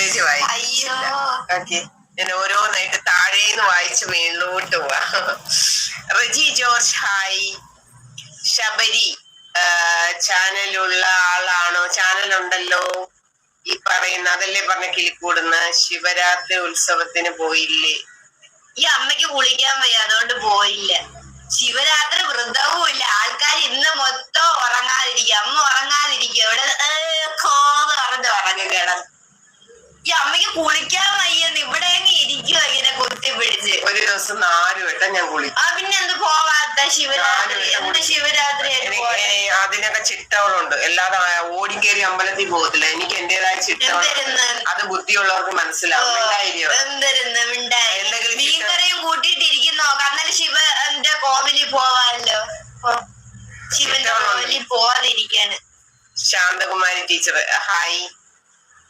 Message വായിച്ചില്ല. Okay, ഞാൻ ഓരോന്നായിട്ട് താഴേന്ന് വായിച്ച് മേളിലോട്ട് പോവാ. Reji George hi. ശബരി ചാനലുള്ള ആളാണോ? ചാനലുണ്ടല്ലോ ഈ പറയുന്ന, അതല്ലേ പറഞ്ഞ കിളിക്കൂടുന്ന. ശിവരാത്രി ഉത്സവത്തിന് പോയില്ലേ? ഈ അമ്മയ്ക്ക് കുളിക്കാൻ വയ്യ, അതുകൊണ്ട് പോയില്ല. ശിവരാത്രി വ്രതവും ഇല്ല. ആൾക്കാർ ഇന്ന് മൊത്തം ഉറങ്ങാതിരിക്കുക. അമ്മ ഉറങ്ങാതിരിക്കുക. ഇവിടെ കോന്ന് പറഞ്ഞു കിടന്നു. ഈ അമ്മയ്ക്ക് കുളിക്കാൻ വയ്യെന്ന് ഇവിടെ ഇരിക്കുക ഇങ്ങനെ കുത്തിപ്പിടിച്ച്. ഒരു ദിവസം 4 വട്ടം ഞാൻ കുളിക്കും. പിന്നെ എന്ത് പോവാത്ത? ശിവരാത്രി എന്ത് ശിവരാത്രി? അതിനൊക്കെ ചിട്ടകളുണ്ട്. അല്ലാതെ ഓടിക്കേറി അമ്പലത്തിൽ പോകത്തില്ല. എനിക്ക് എന്റേതായ ചിട്ടകൾ. അത് ബുദ്ധിയുള്ളവർക്ക് മനസ്സിലാവും. മീൻകറിയും കൂട്ടിയിട്ടിരിക്കുന്ന നോക്കാം. അന്നേരം ശിവന്റെ കോവിലിൽ പോവാല്ലോ. ശിവന്റെ കോവിലിൽ പോവാതിരിക്കാണ്. Santhakumari teacher hi.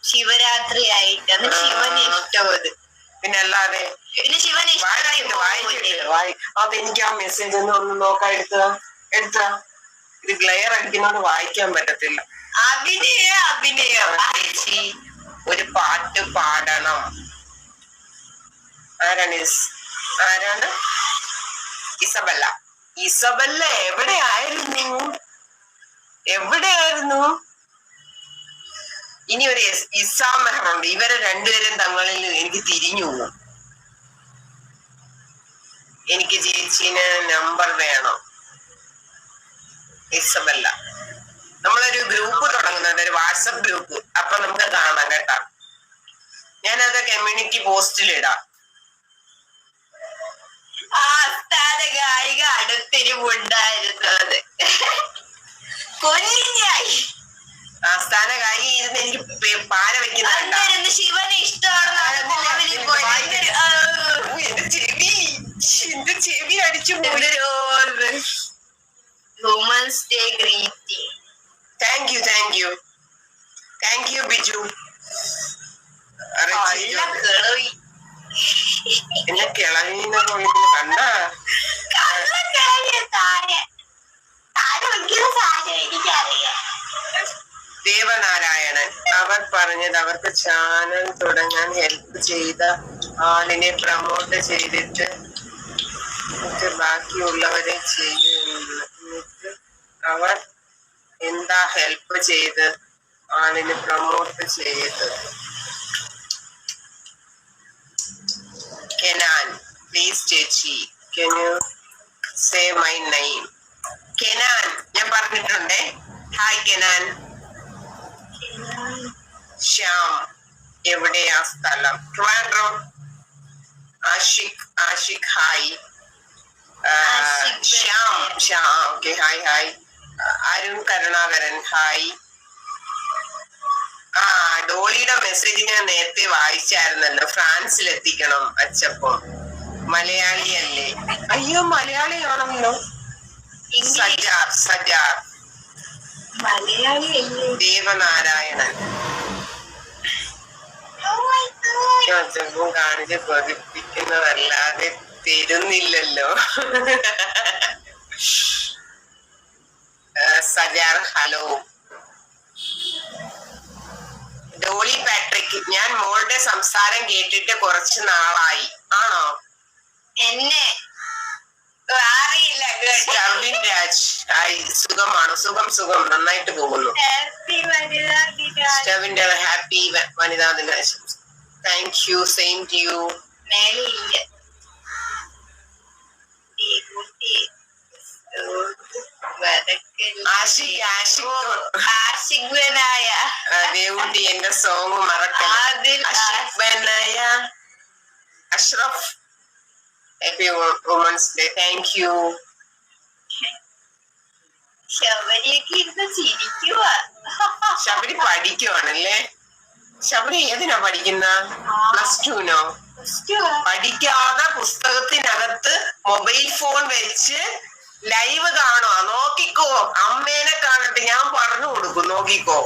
ശിവരാത്രി ആയിട്ട് അത് ശിവന് ഇഷ്ടമത്. പിന്നെ അല്ലാതെ പിന്നെ ശിവന് അതെനിക്ക് ആ മെസ്സേജ് ഒന്ന് നോക്കാൻ എടുത്ത ഇത് ക്ലിയർ അടിക്കുന്നോണ്ട് വായിക്കാൻ പറ്റത്തില്ല. അഭിനയം ചേച്ചി ഒരു പാട്ട് പാടണം. ആരാണ് ഇസബല്ല. ഇസബല്ല എവിടെയായിരുന്നു? ഇനി ഒരു ഇസാ മെഹറുണ്ട്. ഇവരെ രണ്ടുപേരും തങ്ങളിൽ എനിക്ക് തിരിഞ്ഞു പോകും. എനിക്ക് ചേച്ചിന് നമ്പർ വേണം. ഇസബല്ല, നമ്മളൊരു ഗ്രൂപ്പ് തുടങ്ങുന്നുണ്ട്, ഒരു വാട്സപ്പ് ഗ്രൂപ്പ്. അപ്പൊ നമുക്ക് കാണാം കേട്ടാ. ഞാനത് കമ്മ്യൂണിറ്റി പോസ്റ്റിലിടാം. ആസ്ഥാന ഗായിക അടുത്തിരിവുണ്ടായിരുന്നത് കൊല്ലിഞ്ഞായി. ആസ്ഥാന ഗായിക ഇരുന്ന് എനിക്ക് പാല വെക്കുന്ന ശിവന് ഇഷ്ടമാണ്. എന്റെ ചെവി അടിച്ചു. Women's day greeting. Thank you Biju. എന്നെ കിളവിന്നൊക്കെ വിളിക്കുന്ന കണ്ട. ദേവനാരായണൻ അവർ പറഞ്ഞത് അവർക്ക് ചാനൽ തുടങ്ങാൻ ഹെൽപ്പ് ചെയ്ത ആളിനെ പ്രമോട്ട് ചെയ്തിട്ട് ബാക്കിയുള്ളവരെ ചെയ്യുന്നു. എന്നിട്ട് അവർ എന്താ ഹെൽപ്പ് ചെയ്ത് ആളിനെ പ്രമോട്ട് ചെയ്ത്? കെനാൻ പ്ലീസ് ചേച്ചി, can you say my name? Kenan ഞാൻ പറഞ്ഞിട്ടുണ്ടേ. ഹായ് കെനാൻ. ശ്യാം എവിടെയാ സ്ഥലം? Trivandrum. Ashiq hi. Shyam okay hi. Arun Karunakaran hi. ഡോളിയുടെ മെസ്സേജ് ഞാൻ നേരത്തെ വായിച്ചായിരുന്നല്ലോ. ഫ്രാൻസിൽ എത്തിക്കണം അച്ചപ്പം. മലയാളി അല്ലേ? അയ്യോ മലയാളിയാണല്ലോ. സജാർ ദേവനാരായണൻ. കാണിച്ച് കൊതിപ്പിക്കുന്നതല്ലാതെ തരുന്നില്ലല്ലോ. സജാർ ഹലോ. ഡോളി പാട്രിക്, ഞാൻ മോളുടെ സംസാരം കേട്ടിട്ട് കുറച്ച് നാളായി. ആണോ? എന്നെ അറിയില്ല. ഷർവിൻ രാജ് ഹായ്. സുഖമാണോ? സുഖം നന്നായിട്ട് പോകുന്നു. ഹാപ്പി വനിതാ ദിനാശംസ. Thank you. Same to you. Devutty എന്റെ സോങ് മറക്കല്ല. Ashraf happy women's day. Thank you. Sabari പഠിക്കുവാണല്ലേ? ശബരി ഏതിനാ പഠിക്കുന്ന? +2നോ? പഠിക്കാതെ പുസ്തകത്തിനകത്ത് മൊബൈൽ ഫോൺ വെച്ച് ലൈവ് കാണുക. നോക്കിക്കോ, അമ്മേനെ കാണട്ടെ, ഞാൻ പറഞ്ഞു കൊടുക്കും. നോക്കിക്കോ,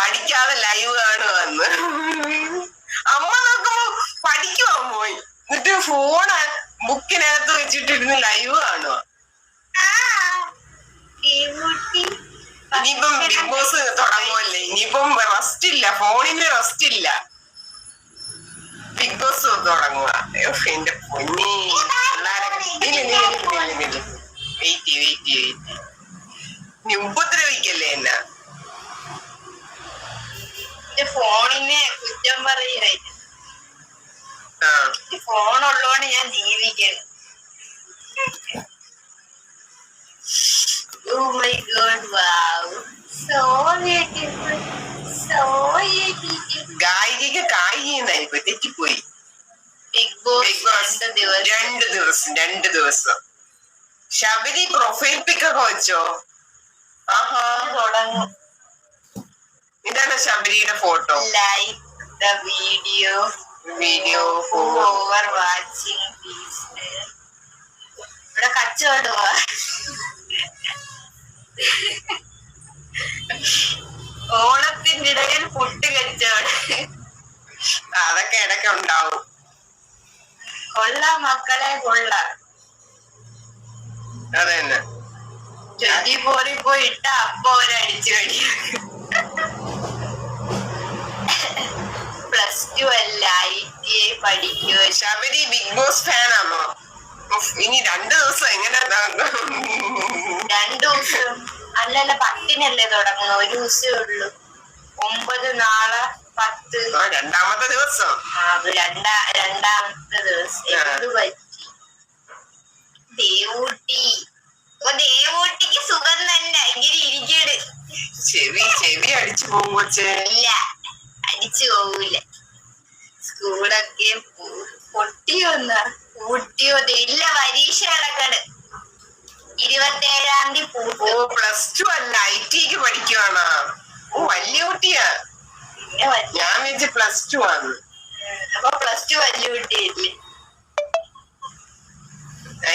പഠിക്കാതെ ലൈവ് കാണുവന്ന്. അമ്മ നോക്കുമ്പോ പഠിക്കുവാ പോയി. എന്നിട്ട് ഫോണ് ബുക്കിനകത്ത് വെച്ചിട്ടിരുന്ന് ലൈവ് കാണുക. ഇനിയിപ്പം ബിഗ് ബോസ് തുടങ്ങുമല്ലേ, ഇനിയിപ്പം റെസ്റ്റ് ഇല്ല, ഫോണിന് റെസ്റ്റ് ഇല്ല. ബിഗ് ബോസ് തുടങ്ങുക. എന്റെ പൊന്നി വെയിറ്റ് നീ ഉപദ്രവിക്കല്ലേ എന്നാ. ഫോണിനെ കുറ്റം പറയുകയായി. ഫോണുള്ളോണ്ട് ഞാൻ ജീവിക്കണം. Oh my God, wow. So beautiful. So beautiful. ഗായിക കായികന്നായിപ്പോ തെറ്റിപ്പോയി. ബിഗ് ബോസ് 2 ദിവസം. ശബരി പ്രൊഫൈൽ പിക്കൊക്കെ വെച്ചോ? ആഹാ, തുടങ്ങും. ഇതാണ് ശബരിയുടെ photo. Like the video over watching please. ഇവിടെ കച്ചവടമാ. ഓണത്തിന്റെ ഇടയിൽ പുട്ട് കച്ചവടം. അതൊക്കെ ഇടയ്ക്ക് ഉണ്ടാവും. കൊള്ളാം മക്കളെ, കൊള്ളാം. അതന്നെ 24 പോയി ഇട്ട അപ്പൊ ഒരടിച്ചു കഴിയും. +2 അല്ല, ITI പഠിക്കുവോ? ശബരി ബിഗ് ബോസ് ഫാനാണോ? ഇനി 2 ദിവസം എങ്ങനെ? 2 ദിവസം അല്ലല്ല, 10-നല്ലേ തുടങ്ങുന്നു. 1 ദിവസമേ ഉള്ളൂ. 9 നാളെ 10. രണ്ടാമത്തെ ദിവസം. രണ്ടാമത്തെ ദിവസം. എന്ത് പറ്റി? ദേവൂട്ടിക്ക് സുഖം തന്നെ. ഇങ്ങനെ ഇരിക്കട്. ചെവി അടിച്ചു പോകും കൊച്ചേ. ഇല്ല, അടിച്ചു പോകൂല. സ്കൂളൊക്കെ പൊട്ടിയോന്നാ പൂട്ടിയോ? ഇല്ല, പരീക്ഷ നടക്കണ്. 27-ാം തീയതി. +2 അല്ല, ITക്ക് പഠിക്കുവാണോ? വലിയ കുട്ടിയാ. ഞാൻ വിചാരിച്ച +2 ആണ്. അപ്പൊ +2 വലിയ കുട്ടിയല്ലേ?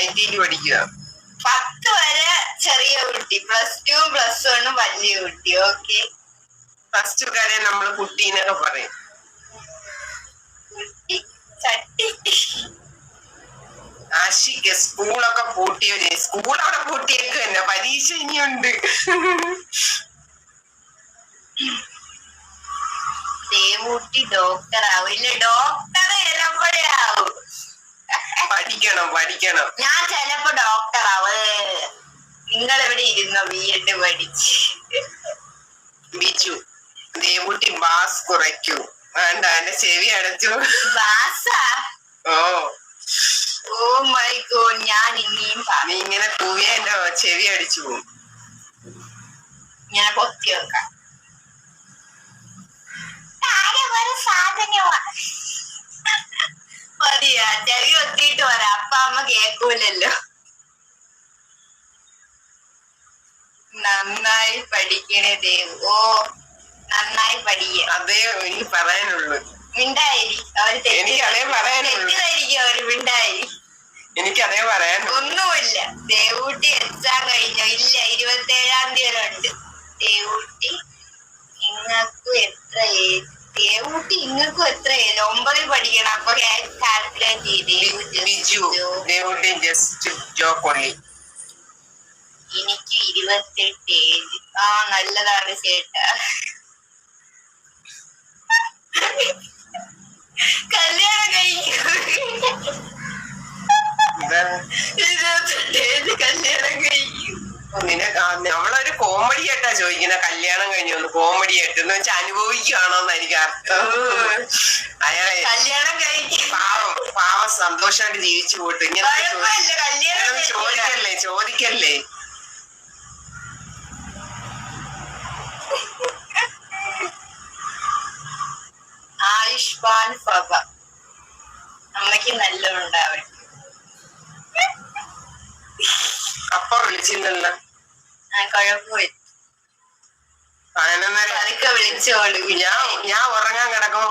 ITക്ക് പഠിക്കുക. 10 വരെ ചെറിയ കുട്ടി, +2 +1 വലിയ കുട്ടി. ഓക്കെ, +2കാരെ നമ്മള് കുട്ടീന്നൊക്കെ പറയും. കുട്ടി ചട്ടി. ആഷിക്ക് സ്കൂളൊക്കെ പൂട്ടിയോ? സ്കൂൾ അവിടെ പൂട്ടിയേക്ക് തന്നെ, പരീക്ഷ ഇനിയുണ്ട്. ദേവൂട്ടി ഡോക്ടർ ആവും. ഇല്ല, ഡോക്ടർ ചിലപ്പോഴേ ആവും. പഠിക്കണം. ഞാൻ ചിലപ്പോ ഡോക്ടർ ആവ്. നിങ്ങൾ ഇവിടെ ഇരുന്നോ B.Ed പഠിച്ച്? ബിജു ദേവൂട്ടി ബാസ് കുറയ്ക്കൂ. വേണ്ട, എന്റെ ചെവി അടച്ചു. ബാസാ? ഓ മൈ ഗോഡ്, ഞാൻ ഇനിയും നീ ഇങ്ങനെ കൂവിയ എന്റെ ചെവി അടിച്ചു പോകും. ഞാൻ പൊത്തി വെക്കാം. സാധനമാ മതിയാ, ചെവി ഒത്തിയിട്ട് വരാം. അപ്പ അമ്മ കേക്കൂലല്ലോ. നന്നായി പഠിക്കണേ ദേവ്. ഓ, നന്നായി പഠിക്ക. അതേ എനിക്ക് പറയാനുള്ളൂ. മിണ്ടായിരി. അവര് തെറ്റിദ്ധരിക്കും. അവര് മിണ്ടായിരി. എനിക്കതേ പറയാനുള്ളൂ. ഒന്നുമില്ല. ദേവൂട്ടി എക്സാം കഴിഞ്ഞോ? ഇല്ല, 27-ാം തീയതി വരെ ഉണ്ട്. ദേവൂട്ടി ഇങ്ങക്കും എത്ര ഏജ്? ദേവൂട്ടി ഇങ്ങക്കും എത്ര ഏജ്? 9 പഠിക്കണം. അപ്പൊ കാൽക്കുലേറ്റ് ചെയ്ത്. ബിജു ദേവൂട്ടി ജസ്റ്റ് ജോക്കൊള്ളി. എനിക്ക് 28 ഏജ്. ആ, നല്ലതാണ് ചേട്ടാ. കല്യാണം കഴിക്കും. 28 ഏജ് കല്യാണം കഴിക്കും. നമ്മളൊരു കോമഡി ആയിട്ടാ ചോദിക്കുന്ന കല്യാണം കഴിഞ്ഞു. കോമഡി ആയിട്ട് എന്ന് വെച്ചാൽ അനുഭവിക്കുകയാണോന്ന് എനിക്ക് അർത്ഥം. കല്യാണം കഴിക്കും. പാവം സന്തോഷമായിട്ട് ജീവിച്ചു പോട്ട്. ഇങ്ങനെ ചോദിക്കല്ലേ. ആയുഷ്മാൻ ഭവ. അമ്മയ്ക്ക് നല്ല ഉണ്ടാവട്ടെ. അപ്പ വിളിച്ചില്ലല്ലോ. കുഴപ്പമില്ല, പതുക്കെ വിളിച്ചോളൂ. ഞാൻ ഉറങ്ങാൻ കിടക്കുമ്പോ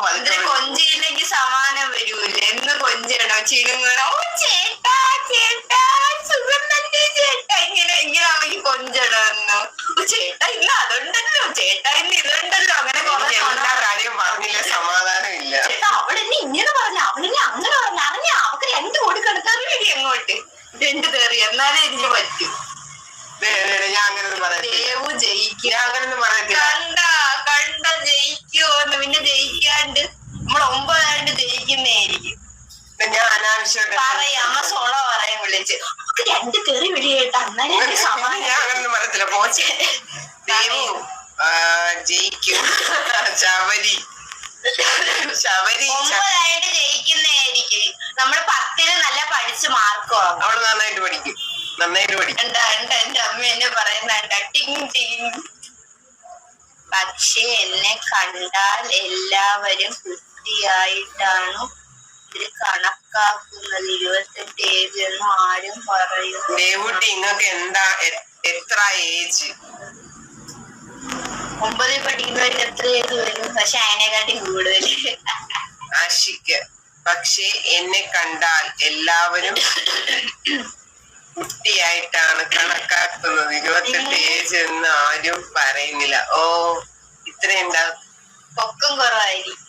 കൊഞ്ചിയിലേക്ക് സമാനം വരൂല്ലേ? എന്ന് കൊഞ്ചണോ ചിടുങ്ങണോ? ഓ ചേട്ടാ ചേട്ടാ, സുഖം തന്നെ ചേട്ടാ. ഇങ്ങനെ അമ്മയ്ക്ക് കൊഞ്ചണോ എന്നോ? ചേട്ടാ ഇന്ന് അതുണ്ടല്ലോ, ചേട്ടാ ഇന്ന് ഇതുണ്ടല്ലോ. അങ്ങനെ എല്ലാ കാര്യം പറഞ്ഞില്ല, സമാധാനം ഇല്ല. ചേട്ടാ അവളെന്നെ ഇങ്ങനെ പറഞ്ഞു, അവളെന്നെ അങ്ങനെ പറഞ്ഞു. അറിഞ്ഞ അവക്ക് 2 കൊടുക്കണം. തെറിയില്ല അങ്ങോട്ട് 2 തെറി, എന്നാലേ എനിക്ക് പറ്റും. ഞാൻ അങ്ങനൊന്നും പറയത്തില്ല. ദേവു ജയിക്കും. ഞാൻ അങ്ങനൊന്നും പറയത്തില്ല. കണ്ട ജയിക്കുമോന്ന്. പിന്നെ ജയിക്കാണ്ട് നമ്മൾ 9 ജയിക്കുന്നതായിരിക്കും. ഞാൻ അനാവശ്യമായിട്ട് പറയാം. അമ്മ സോള പറയാൻ വിളിച്ച് നമുക്ക് 2 തെറി വിളിയായിട്ട് അന്നേരം സമാധാനം. ഞാൻ അങ്ങനൊന്നും പറയത്തില്ല. പോച്ചെ ദേവു ജയിക്കും. ശബരി 9 ജയിക്കുന്നതായിരിക്കും. നമ്മള് 10 നല്ല പഠിച്ച് മാർക്ക് വാങ്ങും. അവള് നന്നായിട്ട് പഠിക്കും. എന്റെ അമ്മ എന്നെ പറയുന്നുണ്ട് ടിങ് ടിങ്. പക്ഷെ എന്നെ കണ്ടാൽ എല്ലാവരും കുട്ടിയായിട്ടാണ് ഇത് കണക്കാക്കുന്നത്. 28 ഏജ് എന്ന് ആരും പറയുന്നു. ദേവൂട്ടി ഇങ്ങക്ക് എത്ര ഏജ്? 9 പഠിക്കുന്നവർക്ക് എത്ര ഏജ് വരും? പക്ഷെ അതിനെക്കാട്ടി കൂടുതൽ ആഷിക്ക്. പക്ഷെ എന്നെ കണ്ടാൽ എല്ലാവരും കുട്ടിയായിട്ടാണ് കണക്കാക്കുന്നത്. 28 ഏജ് എന്ന് ആരും പറയുന്നില്ല. ഓ ഇത്രയുണ്ടാവും. പൊക്കം കുറവായിരിക്കും.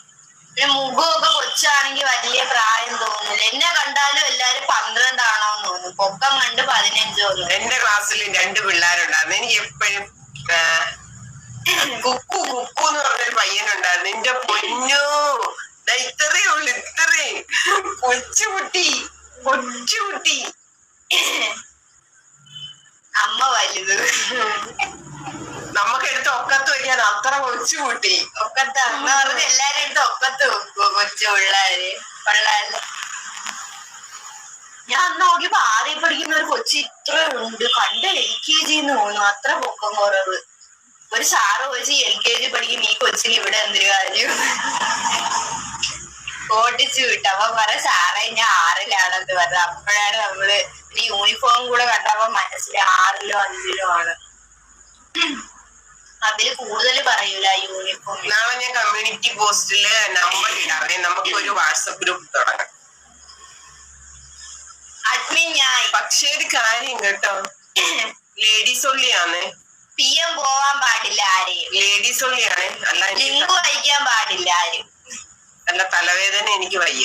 പിന്നെ മുഖമൊക്കെ കൊച്ചാണെങ്കിൽ വലിയ പ്രായം തോന്നുന്നില്ല. എന്നെ കണ്ടാലും എല്ലാരും 12 ആണോന്ന് തോന്നും. പൊക്കം കണ്ട് 15 തോന്നും. എന്റെ ക്ലാസ്സിൽ 2 പിള്ളേരുണ്ടായിരുന്നു. എനിക്ക് എപ്പോഴും കുക്കു എന്ന് പറഞ്ഞൊരു പയ്യനുണ്ടായിരുന്നു. എന്റെ പൊന്നോ ഇത്രയേ ഉള്ളു. ഇത്രയും കൊച്ചുകുട്ടി. അമ്മ വലുത്. നമുക്ക് എടുത്ത് ഒക്കത്ത് വയ്ക്കാൻ അത്ര കൊച്ചുകുട്ടി. ഒക്കത്ത് അമ്മ പറഞ്ഞ് എല്ലാരും എടുത്ത് ഒക്കത്ത് വെക്കുവോ കൊച്ചു പിള്ളേര്? ഞാൻ അന്ന് നോക്കിയപ്പോ 6 പഠിക്കുന്ന ഒരു കൊച്ചി ഇത്ര ഉണ്ട്. കണ്ട LKG തോന്നുന്നു. അത്ര പൊക്കം കുറവ്. ഒരു സാറ് ചോദിച്ച് LKG പഠിക്കുന്ന ഈ കൊച്ചിന് ഇവിടെ എന്തൊരു കാര്യം ഓടിച്ചു വിട്ടു. അപ്പൊ പറ സാറേ ഞാൻ 6-ലാണെന്ന് പറഞ്ഞത്. അപ്പോഴാണ് നമ്മള് യൂണിഫോം കൂടെ കണ്ടപ്പോ മനസ്സിൽ 6-ലോ 5-ലോ ആണ്. അതില് കൂടുതൽ പറയൂല യൂണിഫോം. നാളെ ഞാൻ കമ്മ്യൂണിറ്റി പോസ്റ്റില് നമ്പർ ഇടാവേ. നമുക്ക് ഒരു വാട്സപ്പ് ഗ്രൂപ്പ് തുടങ്ങാം. അഡ്മിൻ ഞാൻ. പക്ഷേ ഒരു കാര്യം കേട്ടോ, ലേഡീസ് ഒള്ളിയാണ്. PM പോവാൻ പാടില്ല ആരെയും. ലേഡീസ് ഒള്ളിയാണ്. അല്ല ലിങ്ക് വായിക്കാൻ പാടില്ല ആരും. അല്ല തലവേദന എനിക്ക് വയ്യ.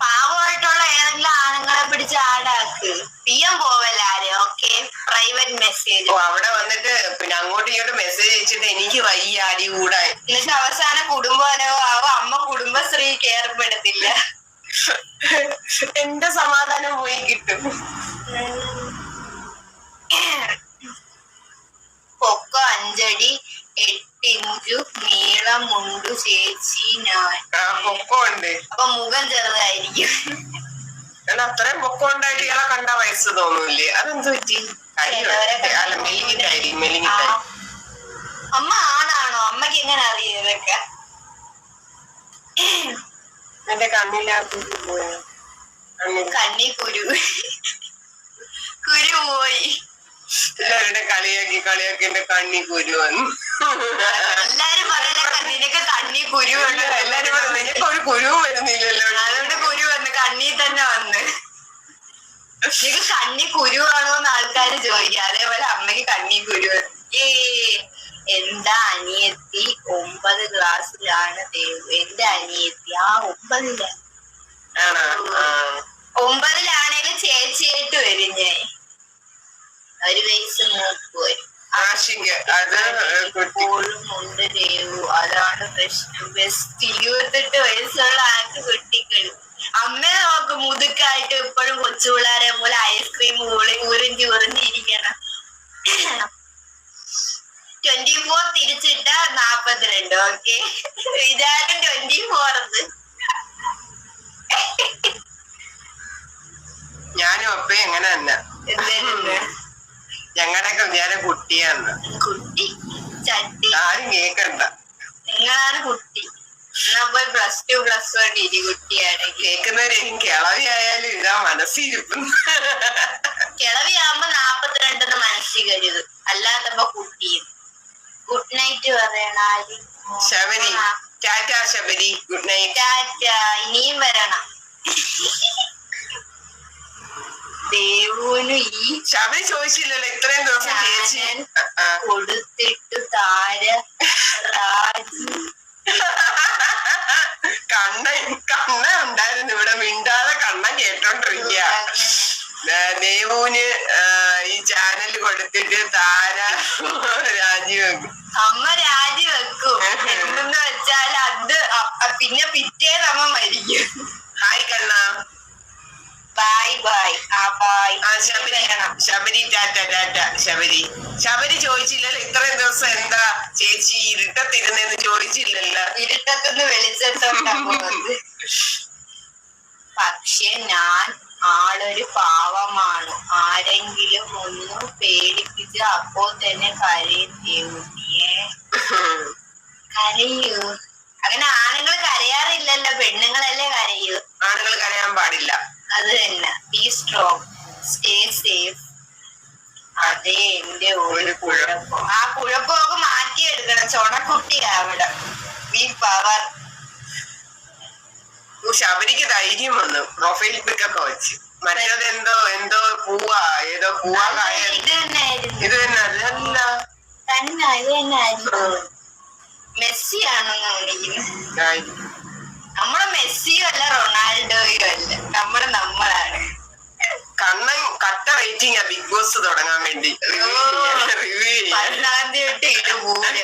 പാവമായിട്ടുള്ള ഏതെങ്കിലും ആണുങ്ങളെ പിടിച്ച് ആടാക്ക്. PM പോവല്ല ആരും. Okay private message. അവിടെ വന്നിട്ട് പിന്നെ അങ്ങോട്ടും ഇങ്ങോട്ട് മെസ്സേജ് അയച്ചിട്ട് എനിക്ക് വയ്യ അടി കൂടാൻ. എന്നിട്ട് അവസാനം കുടുംബനവും ആവും. അമ്മ കുടുംബശ്രീ കേർപ്പെടുത്തില്ല. എന്റെ സമാധാനം പോയി കിട്ടും. പൊക്കം 5 അടി 8 ഇഞ്ചു നീളമുണ്ട് ചേച്ചി ഞാൻ. പൊക്കമുണ്ട്. അപ്പൊ മുഖം ചെറുതായിരിക്കും. ഞാൻ അത്രയും പൊക്കം ഉണ്ടായിട്ട് ഇയാളെ കണ്ട വയസ്സ് തോന്നൂല്ലേ? അതെന്ത് പറ്റി? അല്ല മെലിഞ്ഞിട്ടായി. അമ്മ ആണാണോ? അമ്മക്ക് എങ്ങനെ അറിയാം ഇതൊക്കെ? എന്റെ കണ്ണിനകത്ത് പോയി. കണ്ണി കുരു പോയി. എല്ലാവരുടെ കളിയാക്കി എന്റെ കണ്ണി കുരു വന്നു. എല്ലാരും പറയുന്ന നിനക്ക് കണ്ണി കുരു വന്നു. എല്ലാരും പറഞ്ഞു നിനക്ക് ഒരു കുരുവും വരുന്നില്ലല്ലോ. അതുകൊണ്ട് കുരു വന്ന് കണ്ണി തന്നെ വന്ന്. നിനക്ക് കണ്ണി കുരുവാണോന്ന് ആൾക്കാര് ചോദിക്കുക. അതേപോലെ അമ്മയ്ക്ക് കണ്ണി കുരു. എന്റെ അനിയത്തി 9 ക്ലാസ്സിലാണ് ദേവു. എന്റെ അനിയത്തി 9-ലാ. 9-ലാണേലും ചേച്ചിയായിട്ട് വരും ഞാൻ. ഒരു വയസ്സ് മൂപ്പ് വരും. ഇപ്പോഴും ഉണ്ട് ദേവു. അതാണ് പ്രശ്നം. ബെസ്റ്റ് 28 വയസ്സുള്ള ആൾക്ക് കുട്ടികൾ. അമ്മയെ നോക്ക് മുതുക്കായിട്ട് ഇപ്പോഴും കൊച്ചുപിള്ളേരെ പോലെ ഐസ്ക്രീം ഉറിഞ്ഞിരിക്കണം. 24 തിരിച്ചിട്ട 42. ഓക്കെ ഇതാണ് 24. ഞാനും അപ്പ എങ്ങനെ തന്നെ ഞങ്ങളുടെയൊക്കെ വിചാരം കുട്ടിയാന്ന്. കുട്ടി ചട്ടി ആരും കേക്കണ്ട. നിങ്ങളാണ് കുട്ടി. എന്നാ പോയി +2 +1 ഇരി കുട്ടിയാണ്. കേൾക്കുന്നവരെയും കിളവി ആയാലും ഇതാ മനസ്സിരിക്കും. കിളവിയാകുമ്പോ 42 മനസ്സിൽ കരുത്. അല്ലാത്തപ്പോ കുട്ടിയും. ഗുഡ് നൈറ്റ് പറയണ Sabari. Tata Sabari. Good night. Tata. ഇനിയും വരണം. ദേവുന് ഈ ശബരി ചോദിച്ചില്ലല്ലോ ഇത്രയും ദിവസം ചേച്ചി കൊടുത്തിട്ട് താര രാജി. കണ്ണ ഉണ്ടായിരുന്നു ഇവിടെ. മിണ്ടാതെ കണ്ണ കേട്ടോണ്ടിരിക്കുക. ദേവുന് ഈ ചാനൽ കൊടുത്തിട്ട് താര രാജിവെക്കും. അമ്മ രാജിവെക്കും. എന്തെന്ന് വെച്ചാൽ അത് പിന്നെ പിറ്റേന്ന് അമ്മ മരിക്കും. Hi Kanna. Bye bye. Bye. Sabari tata tata. Sabari ചോദിച്ചില്ലല്ലോ ഇത്രയും ദിവസം എന്താ ചേച്ചി ഇരുട്ടത്തിരുന്നെന്ന് ചോദിച്ചില്ലല്ലോ. ഇരുട്ടത്തുനിന്ന് വെളിച്ചത്തോണ്ടാ പോകുന്നത്. പക്ഷെ ഞാൻ ആളൊരു പാവമാണ്. ആരെങ്കിലും ഒന്ന് പേടിപ്പിച്ച് അപ്പോ തന്നെ കരയും ദേവുട്ടിയെ. കരയൂ. അങ്ങനെ ആണുങ്ങൾ കരയാറില്ലല്ലോ, പെണ്ണുങ്ങളല്ലേ കരയൂ. ആണുങ്ങൾ കരയാൻ പാടില്ല. അത് തന്നെ. B strong, stay safe. അതെ എന്റെ ഒരു കുഴപ്പം. ആ കുഴപ്പമൊക്കെ മാറ്റിയെടുക്കണം. ചൊണക്കുട്ടിയാ അവിടെ. B power. ശബരിക്ക് ധൈര്യം വന്നു പ്രൊഫൈൽ പിക്കൊക്കെ വെച്ച്. മറ്റേത് എന്തോ പൂവാ ഏതോ പൂവാ കായ. ഇത് തന്നെയായിരുന്നു. ഇത് തന്നെ അതല്ല തന്നെ. ഇത് തന്നെയായിരുന്നു. മെസ്സി ആണെന്ന് വിളിക്കുന്നത്. നമ്മള് മെസ്സിയും അല്ല റൊണാൾഡോയും അല്ല. നമ്മളാണ്. കണ്ണൻ കട്ട റേറ്റിംഗാ ബിഗ് ബോസ് തുടങ്ങാൻ വേണ്ടി. 10-ാം തീയതി തൊട്ട് ഇത് പോലെ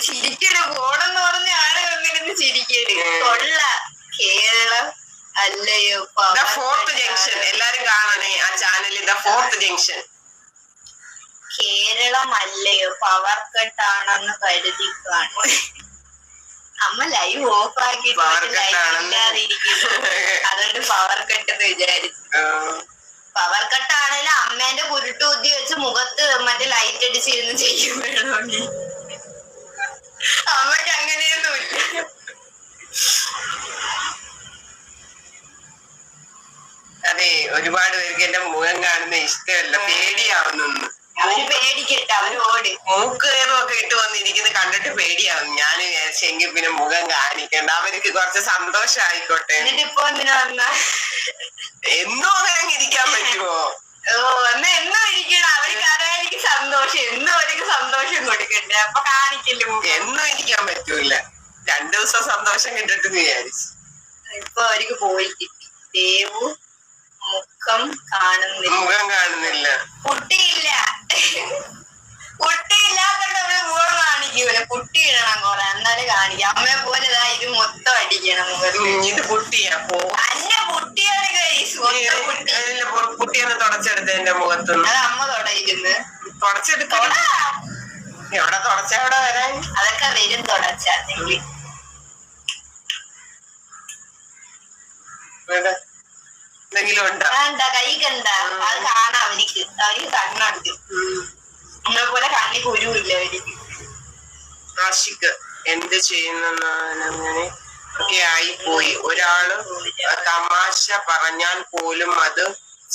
ചിരിക്കല് പോണെന്ന് പറഞ്ഞ ആള് വന്നിരുന്ന് ചിരിക്കല്. കൊള്ള കേരളം അല്ലയോ ഫോർത്ത് ജംഗ്ഷൻ. എല്ലാരും കാണണേ ആ ചാനലിൽ. Fourth junction. കേരളം അല്ലയോ പവർ കട്ടാണെന്ന് കരുതി കാണും. അമ്മ ലൈവ് ഓഫ് ആക്കിയിട്ടില്ലാതിരിക്കുന്നു. അതുകൊണ്ട് പവർ കട്ട് എന്ന് വിചാരിച്ചു. പവർ കട്ടാണെങ്കിലും അമ്മേന്റെ കുരുട്ട് ബുദ്ധി വെച്ച് മുഖത്ത് മറ്റേ ലൈറ്റ് അടിച്ചിരുന്ന് ചെയ്യും. വേണമെങ്കിൽ അമ്മക്ക് അങ്ങനെയൊന്നുമില്ല. അതെ ഒരുപാട് പേർക്ക് എന്റെ മുഖം കാണുന്ന ഇഷ്ടമല്ല, പേടിയാവുന്നു. അവര് പേടിക്കട്ടെ, അവര് ഓടി. മൂക്കേറുമൊക്കെ ഇട്ട് വന്നിരിക്കുന്നത് കണ്ടിട്ട് പേടിയാവും. ഞാൻ വിചാരിച്ചെങ്കിൽ പിന്നെ മുഖം കാണിക്കണ്ട, അവർക്ക് കുറച്ച് സന്തോഷം ആയിക്കോട്ടെ. എന്നിട്ടിപ്പോ എന്തിനാ വന്ന? എന്നും അങ്ങനെ ഇരിക്കാൻ പറ്റുമോ? എന്നാ എന്നും ഇരിക്കണം. അവർക്ക് അതായിരിക്കും സന്തോഷം. എന്നും അവർക്ക് സന്തോഷം കൊടുക്കണ്ടേ, അപ്പൊ കാണിക്കില്ല. എന്നും ഇരിക്കാൻ പറ്റൂല. 2 ദിവസം സന്തോഷം കിട്ടിട്ട് വിചാരിച്ചു. ഇപ്പൊ അവർക്ക് പോയി കിട്ടി. ദേവു മുഖം കാണുന്നില്ല. മുഖം കാണുന്നില്ല. കുട്ടിയില്ല. കുട്ടിയില്ലാത്തോണ്ട് അവര് മുഖം കാണിക്കൂല. കുട്ടി ഇടണം കൊറേ, എന്നാലും കാണിക്കാം. അമ്മയെ പോലെ ഇതാ ഇത് മൊത്തം അടിക്കണം മുഖത്ത്. ഇത് കുട്ടിയാ അല്ല കുട്ടിയാണ് കുട്ടിയൊന്ന് തുടച്ചെടുത്ത് എന്റെ മുഖത്തുനിന്ന്. അത് അമ്മ തുടയിരുന്നു. തുടച്ചെടുത്തോള. എവിടെ തുടച്ച എവിടെ വരാൻ? അതൊക്കെ വരും തുടച്ചാൽ. എന്തെങ്കിലും ഉണ്ടോ? കൈ കണ്ട അത് കാണാം. അവർക്ക് കണ്ണുണ്ട്. നമ്മളെ പോലെ കണ്ണി കുരുവില്ല അവർക്ക്. ആഷിക്ക് എന്ത് ചെയ്യുന്നങ്ങനെ ഒക്കെ ആയിപ്പോയി. ഒരാള് തമാശ പറഞ്ഞാൽ പോലും അത്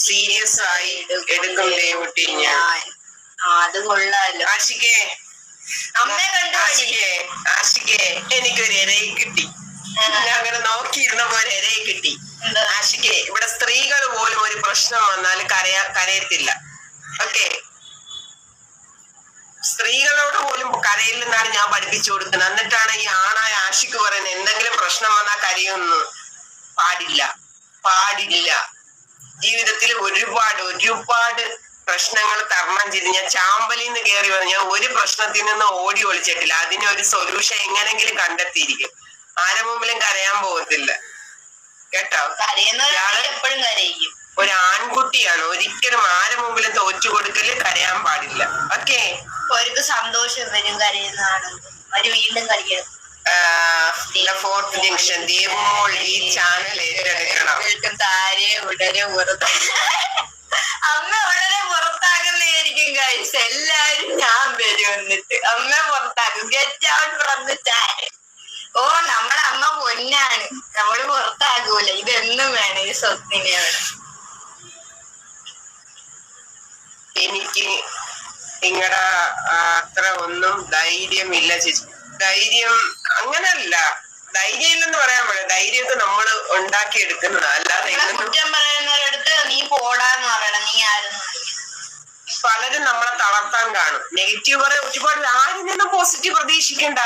സീരിയസ് ആയി എടുക്കും ദേവുട്ടി. ഞാൻ അത് കൊള്ളാലോ. ആഷിക്കേ, അമ്മയെ കണ്ടു. ആഷിക്കേ എനിക്കൊരു ഇരയെ കിട്ടി. അങ്ങനെ നോക്കിയിരുന്ന പോലെ ഇരയെ കിട്ടി. ആഷിക്കേ, ഇവിടെ സ്ത്രീകൾ പോലും ഒരു പ്രശ്നം വന്നാൽ കരയത്തില്ല. ഓക്കെ, സ്ത്രീകളോട് പോലും കരയില്ലെന്നാണ് ഞാൻ പഠിപ്പിച്ചു കൊടുക്കുന്നത്. എന്നിട്ടാണ് ഈ ആണായ ആഷിക്ക് പറയുന്നത് എന്തെങ്കിലും പ്രശ്നം വന്നാൽ കരയൊന്നും പാടില്ല. ജീവിതത്തിൽ ഒരുപാട് പ്രശ്നങ്ങൾ തരണം ചെയ്ത് ഞാൻ ചാമ്പലിന്ന് കയറി വന്നു. ഞാൻ ഒരു പ്രശ്നത്തിൽ നിന്ന് ഓടി ഒളിച്ചിട്ടില്ല. അതിനൊരു സൊല്യൂഷൻ എങ്ങനെങ്കിലും കണ്ടെത്തിയിരിക്കും. ആരെ മുമ്പിലും കരയാൻ പോകത്തില്ല കേട്ടോ. എപ്പോഴും കരയും. ഒരു ആൺകുട്ടിയാണ്. ഒരിക്കലും ആരെ മുമ്പിലും തോറ്റു കൊടുക്കല്, കരയാൻ പാടില്ല. ഓക്കെ, അവർക്ക് സന്തോഷം വരും കരയുന്നതാണ്. അവര് വീണ്ടും കളിക്കണം. Fourth junction. ദേവുമോൾ ഈ ചാനൽ ഏറ്റെടുക്കണം. താരെ ഉടനെ അമ്മ ഉടനെ പുറത്താകുന്നതായിരിക്കും ഗൈസ്. എല്ലാരും ഞാൻ വരും എന്നിട്ട് അമ്മ പുറത്താക്കും. Get out from the channel. നമ്മുടെ അമ്മ പൊന്നാണ്. നമ്മള് പുറത്താക്കൂല. ഇതെന്നും വേണം. ഈ സ്വത്തിനെ വേണം. എനിക്ക് നിങ്ങളുടെ അത്ര ഒന്നും ധൈര്യമില്ല ചേച്ചി. ധൈര്യം അങ്ങനല്ല. ധൈര്യം ഇല്ലെന്ന് പറയാൻ പറ്റില്ല. ധൈര്യമൊക്കെ നമ്മൾ ഉണ്ടാക്കി എടുക്കുന്നത്. അല്ലാതെ കുറ്റം പറയുന്നവരടുത്ത് നീ പോടാന്ന് പറയണം. നീ ആരും പലരും നമ്മളെ തളർത്താൻ കാണും. നെഗറ്റീവ് പറയാൻ ഒരുപാട്. ആരും നിന്നും പോസിറ്റീവ് പ്രതീക്ഷിക്കണ്ട.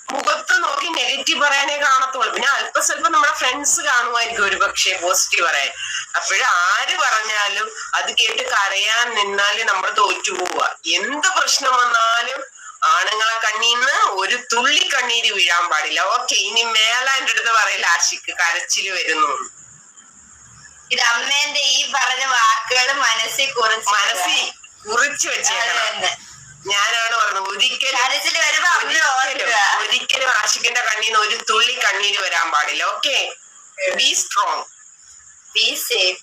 മുഖത്ത് നോക്കി നെഗറ്റീവ് പറയാനേ കാണത്തുള്ളൂ. പിന്നെ അല്പസ്വല്പം നമ്മുടെ ഫ്രണ്ട്സ് കാണുമായിരിക്കും ഒരു പക്ഷേ പോസിറ്റീവ് പറയാൻ. അപ്പോഴും ആര് പറഞ്ഞാലും അത് കേട്ട് കരയാൻ നിന്നാല് നമ്മൾ തോറ്റു പോവുക. എന്ത് പ്രശ്നം വന്നാലും ആണുങ്ങളെ കണ്ണീന്ന് ഒരു തുള്ളി കണ്ണീര് വീഴാൻ പാടില്ല. ഓക്കെ, ഇനി മേല എന്റെ അടുത്ത് പറയില്ല ആഷിക്ക് കരച്ചില് വരുന്നു. ഇത് അമ്മേന്റെ ഈ പറഞ്ഞ വാക്കുകൾ മനസ്സിൽ കുറിച്ച് വെച്ചേക്കണം. ഞാനാണ് പറഞ്ഞത് ഒരിക്കലും ആഷിക്കിന്റെ കണ്ണീന്ന് ഒരു തുള്ളി കണ്ണീര് വരാൻ പാടില്ല. Okay, B strong, be safe.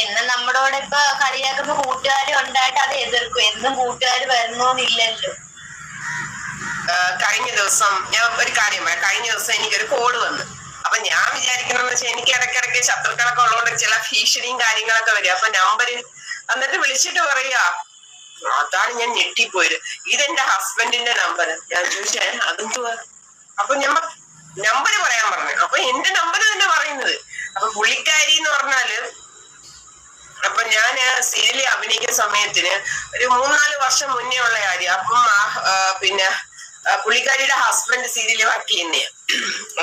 എന്ന് നമ്മളോട് ഇപ്പൊ കളിയാക്കുമ്പോ കൂട്ടുകാരും ഉണ്ടായിട്ട് അത് എതിർക്കും. എന്നും കൂട്ടുകാർ വരണമെന്നില്ലല്ലോ. കഴിഞ്ഞ ദിവസം ഞാൻ ഒരു കാര്യം പറയാം. കഴിഞ്ഞ ദിവസം എനിക്കൊരു കോള് വന്നു. അപ്പൊ ഞാൻ വിചാരിക്കണമെന്ന് വെച്ചാൽ എനിക്ക് ഇടയ്ക്കിടയ്ക്ക് ശത്രുക്കളൊക്കെ ഉള്ളതുകൊണ്ട് ചില ഭീഷണിയും കാര്യങ്ങളൊക്കെ വരും. അപ്പൊ നമ്പര് എന്നിട്ട് വിളിച്ചിട്ട് പറയാ, അതാണ് ഞാൻ ഞെട്ടിപ്പോയത്, ഇതെന്റെ ഹസ്ബൻഡിന്റെ നമ്പർ. ഞാൻ ചോദിച്ചേ അതെന്തുവാ? അപ്പൊ ഞാൻ നമ്പര് പറയാൻ പറഞ്ഞു. അപ്പൊ എന്റെ നമ്പർ തന്നെ പറയുന്നത്. അപ്പൊ പുള്ളിക്കാരി എന്ന് പറഞ്ഞാല്, അപ്പൊ ഞാന് സീരിയലിൽ അഭിനയിക്കുന്ന സമയത്തിന് ഒരു 3-4 വർഷം മുന്നേ ഉള്ള കാര്യം. അപ്പം പിന്നെ പുള്ളിക്കാരിയുടെ ഹസ്ബൻഡ് സീരിയലിൽ വർക്ക് ചെയ്യുന്നേ.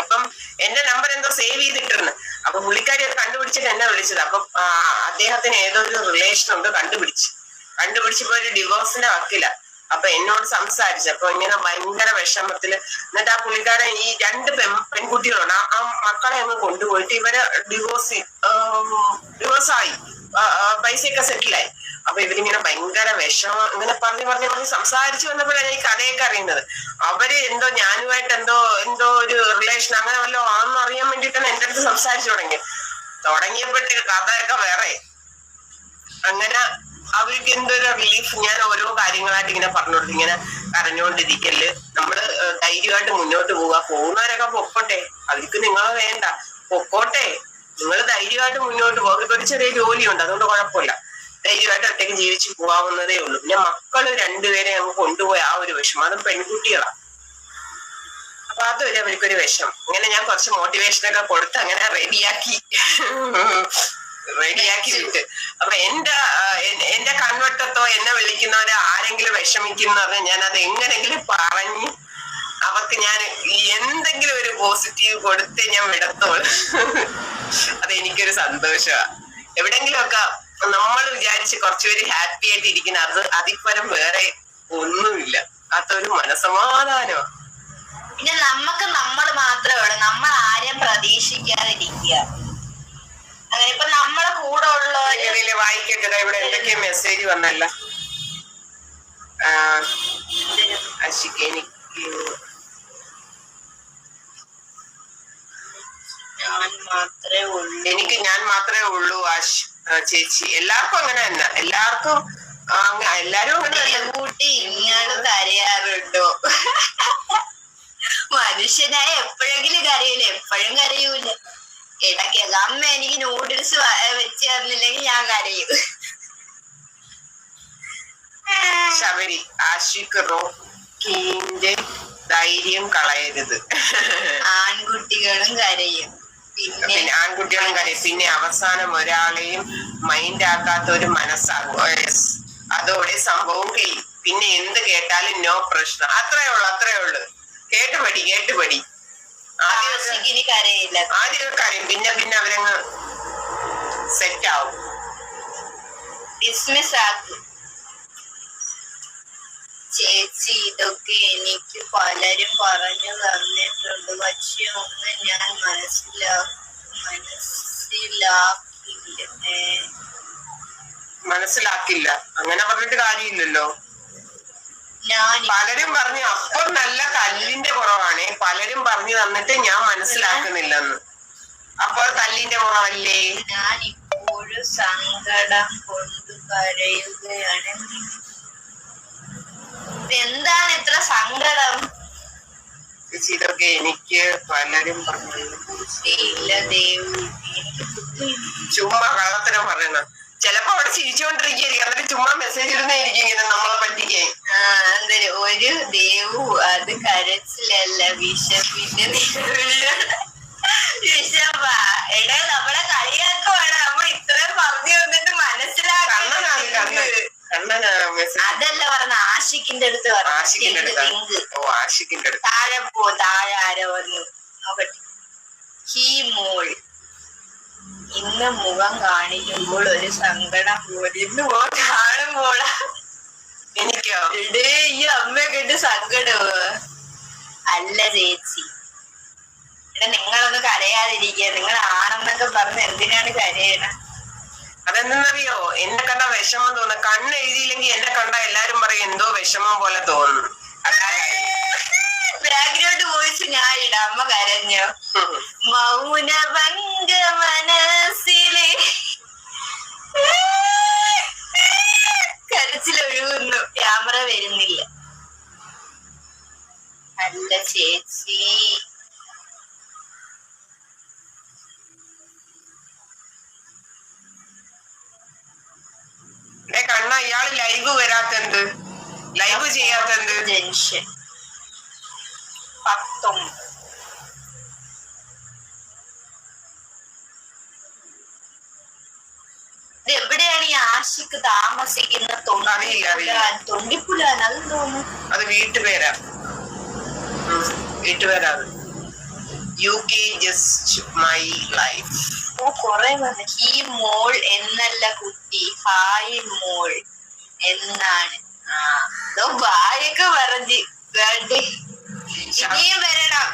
അപ്പം എന്റെ നമ്പർ എന്തോ സേവ് ചെയ്തിട്ടിരുന്നു. അപ്പൊ പുള്ളിക്കാരി അത് കണ്ടുപിടിച്ചിട്ട് എന്നെ വിളിച്ചത്. അപ്പൊ അദ്ദേഹത്തിന് ഏതോ ഒരു റിലേഷൻ ഉണ്ട്, കണ്ടുപിടിച്ചപ്പോ ഒരു ഡിവോഴ്സിന്റെ വക്കില. അപ്പൊ എന്നോട് സംസാരിച്ചു. അപ്പൊ ഇങ്ങനെ ഭയങ്കര വിഷമത്തില്. എന്നിട്ട് ആ പുള്ളിക്കാരൻ ഈ 2 പെൺകുട്ടികളുണ്ട്, ആ മക്കളെ അങ്ങ് കൊണ്ടുപോയിട്ട് ഇവര് ഡിവോഴ്സായി, പൈസയൊക്കെ സെറ്റിലായി. അപ്പൊ ഇവരിങ്ങനെ ഭയങ്കര വിഷമം ഇങ്ങനെ പറഞ്ഞ് സംസാരിച്ചു വന്നപ്പോഴാണ് ഈ കഥയൊക്കെ അറിയുന്നത്. അവര് എന്തോ ഞാനുമായിട്ട് എന്തോ ഒരു റിലേഷൻ അങ്ങനെ വല്ലോ ആണെന്ന് അറിയാൻ വേണ്ടിയിട്ടാണ് എന്റെ അടുത്ത് സംസാരിച്ചു തുടങ്ങിയപ്പോഴത്തേക്ക് കഥയൊക്കെ വേറെ. അങ്ങനെ അവർക്ക് എന്തൊരു റിലീഫ്. ഞാൻ ഓരോ കാര്യങ്ങളായിട്ട് ഇങ്ങനെ പറഞ്ഞു കൊടുത്തു. ഇങ്ങനെ കരഞ്ഞോണ്ടിരിക്കല്, നമ്മള് ധൈര്യമായിട്ട് മുന്നോട്ട് പോകുന്നവരൊക്കെ പൊക്കോട്ടെ, അവർക്ക് നിങ്ങളെ വേണ്ട, പൊക്കോട്ടെ, നിങ്ങൾ ധൈര്യമായിട്ട് മുന്നോട്ട് പോകും. ഇപ്പൊ ഒരു ചെറിയ ജോലിയുണ്ട്, അതുകൊണ്ട് കുഴപ്പമില്ല, ധൈര്യമായിട്ട് ഒറ്റയ്ക്ക് ജീവിച്ചു പോകാവുന്നതേ ഉള്ളൂ. പിന്നെ മക്കള് 2 പേരെ അങ്ങ് കൊണ്ടുപോയി ആ ഒരു വിഷമം, അതും പെൺകുട്ടികളാ. അപ്പൊ അതൊരു അവർക്കൊരു വിഷമം. ഇങ്ങനെ ഞാൻ കുറച്ച് മോട്ടിവേഷനൊക്കെ കൊടുത്ത് അങ്ങനെ റെഡിയാക്കി വിട്ട്. അപ്പൊ എന്റെ കൺവട്ടത്തോ എന്നെ വിളിക്കുന്നവരെ ആരെങ്കിലും വിഷമിക്കുന്ന ഞാൻ അത് എങ്ങനെങ്കിലും പറഞ്ഞ് അവർക്ക് ഞാൻ എന്തെങ്കിലും ഒരു പോസിറ്റീവ് കൊടുത്തേ ഞാൻ വിടത്തോളൂ. അതെനിക്കൊരു സന്തോഷമാണ്. എവിടെങ്കിലും ഒക്കെ നമ്മൾ വിചാരിച്ച് കുറച്ചുപേര് ഹാപ്പി ആയിട്ട് ഇരിക്കുന്ന അതിപ്പരം വേറെ ഒന്നുമില്ല. അതൊരു മനസമാധാനമാണ്. പിന്നെ നമുക്ക് നമ്മൾ മാത്രമേ ഉള്ളൂ, നമ്മൾ ആരെയും പ്രതീക്ഷിക്കാതിരിക്കുക. അങ്ങനെ ഇപ്പൊ നമ്മളെ കൂടെ ഉള്ളവര് വായിക്കട്ടെ. ഇവിടെ എന്തൊക്കെയോ മെസ്സേജ് വന്നല്ല. അശിക്ക് ഞാൻ മാത്രമേ ഉള്ളൂ ആശ് ചേച്ചി. എല്ലാവർക്കും അങ്ങനെ തന്നെ, എല്ലാരും അങ്ങനെ കൂട്ടി ഇങ്ങള് കരയാറുണ്ടോ? മനുഷ്യനായ എപ്പോഴെങ്കിലും കരയൂല, എപ്പോഴും കരയൂല. ഇടയ്ക്ക് അമ്മ എനിക്ക് നൂഡിൽസ് വെച്ച് തന്നില്ലെങ്കിൽ ഞാൻ കരയും. ശബരി, ആഷിക്ക് റോക്കിന്റെ ധൈര്യം കളയരുത്. ആൺകുട്ടികളും കരയും, പിന്നെ ആൺകുട്ടികളും കരയും. പിന്നെ അവസാനം ഒരാളെയും മൈൻഡ് ആക്കാത്ത ഒരു മനസ്സാകും, അതോടെ സംഭവം കഴിയും. പിന്നെ എന്ത് കേട്ടാലും നോ പ്രശ്നം. അത്രേ ഉള്ളു. കേട്ടുപടി. ആദ്യം കരയില്ല, ആദ്യമൊക്കെ കരയും, പിന്നെ അവരങ്ങ് സെറ്റ് ആവും, ഡിസ്മിസ് ആക്കും. ചേച്ചി, ഇതൊക്കെ എനിക്ക് പലരും പറഞ്ഞു തന്നിട്ടുണ്ട്, പക്ഷെ ഒന്നും ഞാൻ മനസ്സിലാക്കില്ല. അങ്ങനെ പറഞ്ഞിട്ട് കാര്യമില്ലല്ലോ. പലരും പറഞ്ഞു അപ്പൊ നല്ല കല്ലിന്റെ കുറവാണ്, പലരും പറഞ്ഞു തന്നിട്ട് ഞാൻ മനസ്സിലാക്കുന്നില്ലെന്ന്. അപ്പോൾ കല്ലിന്റെ കുറവല്ലേ? ഞാൻ ഇപ്പോഴും സങ്കടം കൊണ്ട് കരയുകയാണ്. എന്താണ് ഇത്ര സങ്കടം? ചേച്ചി, ഇതൊക്കെ എനിക്ക് പലരും പറഞ്ഞു. ചുമ്മാ കള്ളത്തരം പറയണ. ചിലപ്പോ അവിടെ ചിരിച്ചുകൊണ്ടിരിക്കുകയായിരിക്കും, എന്നിട്ട് ചുമ്മാ മെസ്സേജ് ഇടുന്നതായിരിക്കും ഇങ്ങനെ നമ്മളെ പറ്റിക്കേ. ഒരു ദേവു, അത് കരച്ചിലല്ല, വിശപ്പിന്റെ വിശപ്പാ. എടാ, നമ്മളെ കളിയാക്കുവാണ്, നമ്മൾ ഇത്രയും പറഞ്ഞു തന്നിട്ട് മനസ്സിലാക്കണം. കണ്ണനാ മെസ്സേജ്? അതല്ല പറഞ്ഞ ആഷിക്കിന്റെ അടുത്ത് ആഷിക്കിന്റെ അടുത്ത്. ഓ ആഷിക്കിന്റെ അടുത്ത്. താഴെ ആരോ വന്നു നോക്കട്ടെ. ഹീ മോൾ ഇന്ന് മുഖം കാണിക്കുമ്പോൾ ഒരു സങ്കടം പോലെ. ഇന്ന് മുഖം കാണുമ്പോളാ എനിക്കോ? ഇടേ ഈ അമ്മയൊക്കെ ഇട്ട് സങ്കടമോ? അല്ല ചേച്ചി, നിങ്ങളൊന്ന് കരയാതിരിക്കുക. നിങ്ങൾ ആണെന്നൊക്കെ പറഞ്ഞ് എന്തിനാണ് കരയണ? അതെന്തെന്നറിയോ, എന്നെ കണ്ട വിഷമം തോന്നുന്നു. കണ്ണ് എഴുതിയില്ലെങ്കിൽ എന്നെ കണ്ട എല്ലാരും പറയും എന്തോ വിഷമം പോലെ തോന്നുന്നു. ബാക്ക്ഗ്രൗണ്ട് വോയിസ് ഞാൻ ഇടാം. അമ്മ കരഞ്ഞോ? മൗനഭംഗ മനസ്സിലെ കരച്ചിലൊഴുകുന്നു. ക്യാമറ വരുന്നില്ല. അല്ല ചേച്ചി, കണ്ണ ഇയാള് ലൈവ് വരാത്തെന്ത്? ലൈവ് ചെയ്യാത്തെന്ത്? ജംഗ്ഷൻ 19. ഇത് എവിടെയാണ് ഈ ആഷിക്ക് താമസിക്കുന്നത്? തൊണ്ടിപ്പുലാൻ. അത് തോന്നുന്നു അത് വീട്ടുപേരാ. വീട്ടുപേരാ. UK just my life. കൊറേ പറഞ്ഞു. ഹീ മോൾ എന്നല്ല കുട്ടി, ഹായ് മോൾ എന്നാണ്. ബായൊക്കെ പറഞ്ഞ് ഇനിയും വരണം.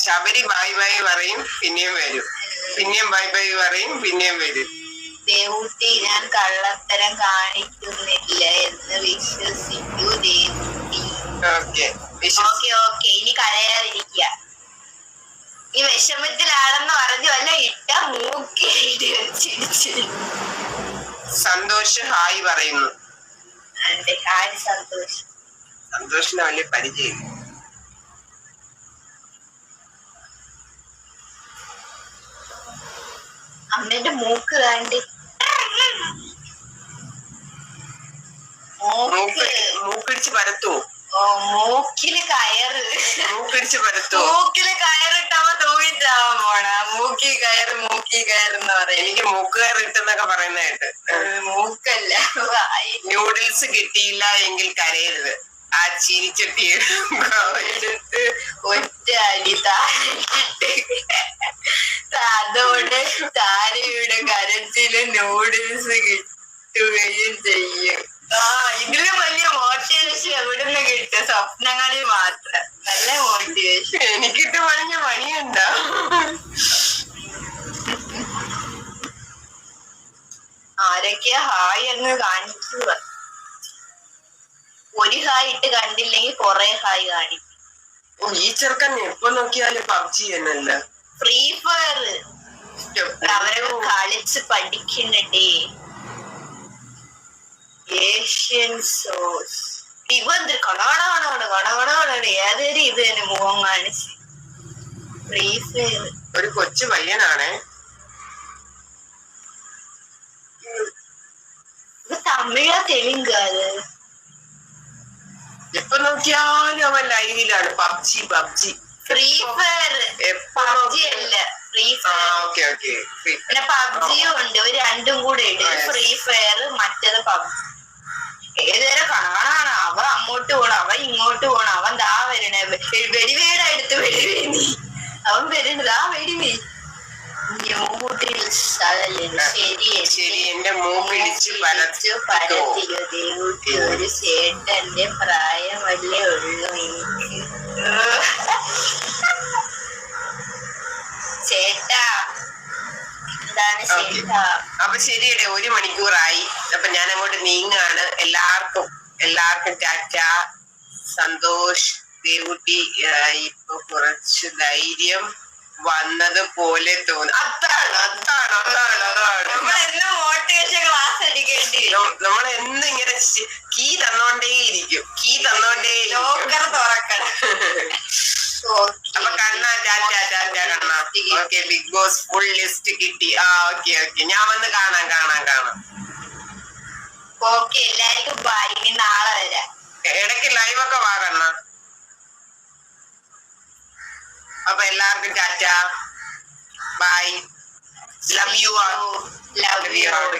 ശബരി ബൈ ബൈ പറയും, പിന്നെയും വരും. പിന്നെയും ബൈ ബൈ പറയും, പിന്നെയും വരും. ദേവൂട്ടി, ഞാൻ കള്ളത്തരം കാണിക്കുന്നില്ല എന്ന് വിശ്വസിക്കൂ ദേവൂട്ടി. ഓക്കെ, ഇനി കരയാതിരിക്കുക. ഈ വിഷമത്തിലാണെന്ന് പറഞ്ഞു വല്ല ഇട്ട മൂക്കിട്ട് വെച്ചിടിച്ച്. സന്തോഷ് ഹായ് പറയുന്നു. ഹായ് സന്തോഷ്. സന്തോഷിന് വലിയ പരിചയം. അമ്മേന്റെ മൂക്ക് കാണ്ടി. മൂക്കിടിച്ച് പരത്തുവോ? മൂക്കില് കയറ്. മൂക്കിടിച്ച് പരത്തുവോ? മൂക്കില് കയറിട്ടവ തൂങ്ങിട്ടാവാൻ പോണ. മൂക്കി കയറെന്ന് പറയാം. എനിക്ക് മൂക്ക് കയറിട്ടെന്നൊക്കെ പറയുന്നതായിട്ട്. മൂക്കല്ല, ന്യൂഡിൽസ് കിട്ടിയില്ല എങ്കിൽ കരയരുത്. ആ ചീനിച്ചട്ടി എടുത്ത് ഒറ്റ അടി താഴെയിട്ട് അതോടെ താരയുടെ കരച്ചില് നൂഡിൽസ് കിട്ടുകയും ചെയ്യും. ഇതിലും വലിയ മോട്ടിവേഷൻ എവിടുന്ന് കിട്ടും? സ്വപ്നങ്ങളിൽ മാത്രം. നല്ല മോട്ടിവേഷൻ. എനിക്കിട്ട് പണിഞ്ഞ പണിയുണ്ടോ? ആരൊക്കെയാ ഹായ് എന്ന് കാണിക്കുക? ഒരു ഹായ് ഇട്ട് കണ്ടില്ലെങ്കിൽ കൊറേ ഹായ് കാണിക്കും. ഈ ചെറുക്കൻ എപ്പോ നോക്കിയാലും പബ്ജി എന്നല്ല, ഫ്രീ ഫയർ അവരൊക്കെ കളിച്ച് പഠിക്കണ്ടേ. ഏഷ്യൻ സോസ് ഇവ എന്ത് കണകണ ഏതൊരു ഇത് തന്നെ മുഖം കാണിച്ച്. ഫ്രീ ഫയർ ഒരു കൊച്ചു പയ്യനാണേ. ഇത് തമിഴാ തെലുങ്കാ? അത് എപ്പൊ നോക്കിയാലും അവൻ ലൈവിലാണ്. PUBG Free Fire. പബ്ജി അല്ല, ഫ്രീ ഫയർ. പിന്നെ പബ്ജിയും ഉണ്ട്. ഒരു രണ്ടും കൂടെ ഉണ്ട്. ഫ്രീ ഫയർ, മറ്റേത് പബ്ജി. ഏതുവരെ കാണാണ്. അവൻ അങ്ങോട്ട് പോണം, അവൻ ഇങ്ങോട്ട് പോണം. അവൻ ദാ വരണേ, വെടിവേടായെടുത്ത് വെടിവേണി. അവൻ വരണത് ആ വെടിവേ. ശരി, എന്റെ മൂക്കിടിച്ച് പരത്തിയോ ദേവൂട്ടി. ഒരു ചേട്ടന്റെ പ്രായമല്ലേ ഉള്ളൂ എനിക്ക്. ചേട്ടാ എന്താണ് ചേട്ടാ? അപ്പൊ ശരിയടെ, 1 മണിക്കൂറായി. അപ്പൊ ഞാൻ അങ്ങോട്ട് നീങ്ങാണ്. എല്ലാവർക്കും ടാറ്റ. സന്തോഷ് ദേവൂട്ടി ഇപ്പൊ കുറച്ച് ധൈര്യം വന്നത് പോലെ തോന്നുന്നു. അതാണ് മോട്ടിവേഷൻ ക്ലാസ് അടിക്കേണ്ടി. നമ്മളെന്നും ഇങ്ങനെ കീ തന്നോണ്ടേയിരിക്കും. ലോക്കർ തുറക്കണം. അപ്പൊ Kanna tata Kanna. Okay, Bigg Boss full list കിട്ടി. ഓക്കെ ഞാൻ വന്ന് കാണാം. ഓക്കെ, എല്ലാവർക്കും ബൈ. നാളെ വരാം. ഇടയ്ക്ക് ലൈവൊക്കെ വാ കണ്ണ. അപ്പൊ എല്ലാവർക്കും ടാറ്റ, ബൈ. Love you all.